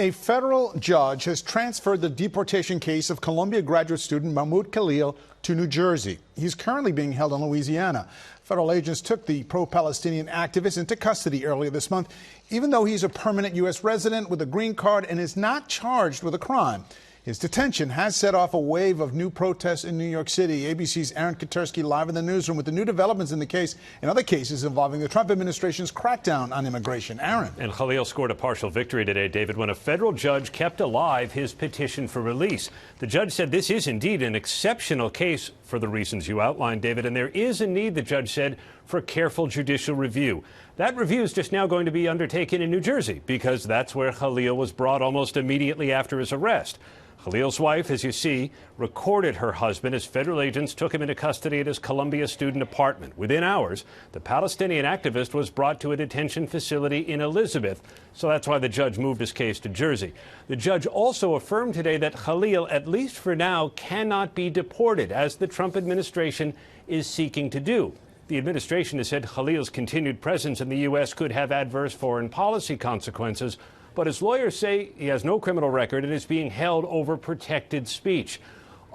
A federal judge has transferred the deportation case of Columbia graduate student Mahmoud Khalil to New Jersey. He's currently being held in Louisiana. Federal agents took the pro-Palestinian activist into custody earlier this month, even though he's a permanent U.S. resident with a green card and is not charged with a crime. His detention has set off a wave of new protests in New York City. ABC's Aaron Katersky live in the newsroom with the new developments in the case and other cases involving the Trump administration's crackdown on immigration. Aaron. And Khalil scored a partial victory today, David, when a federal judge kept alive his petition for release. The judge said this is indeed an exceptional case for the reasons you outlined, David, and there is a need, the judge said, for careful judicial review. That review is just now going to be undertaken in New Jersey because that's where Khalil was brought almost immediately after his arrest. Khalil's wife, as you see, recorded her husband as federal agents took him into custody at his Columbia student apartment. Within hours, the Palestinian activist was brought to a detention facility in Elizabeth, so that's why the judge moved his case to Jersey. The judge also affirmed today that Khalil, at least for now, cannot be deported, as the Trump administration is seeking to do. The administration has said Khalil's continued presence in the U.S. could have adverse foreign policy consequences, but his lawyers say he has no criminal record and is being held over protected speech.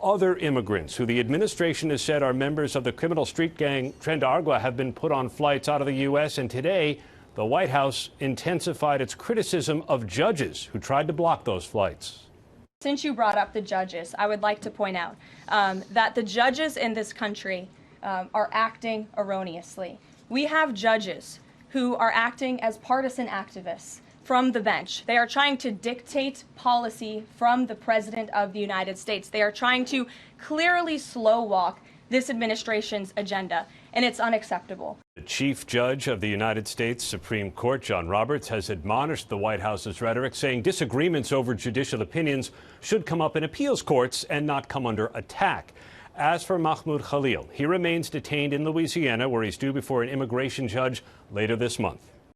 Other immigrants who the administration has said are members of the criminal street gang Tren de Aragua have been put on flights out of the U.S., and today the White House intensified its criticism of judges who tried to block those flights. Since you brought up the judges, I would like to point out that the judges in this country are acting erroneously. We have judges who are acting as partisan activists from the bench. They are trying to dictate policy from the President of the United States. They are trying to clearly slow walk this administration's agenda, and it's unacceptable. The Chief Judge of the United States Supreme Court, John Roberts, has admonished the White House's rhetoric, saying disagreements over judicial opinions should come up in appeals courts and not come under attack. As for Mahmoud Khalil, he remains detained in Louisiana, where he's due before an immigration judge later this month.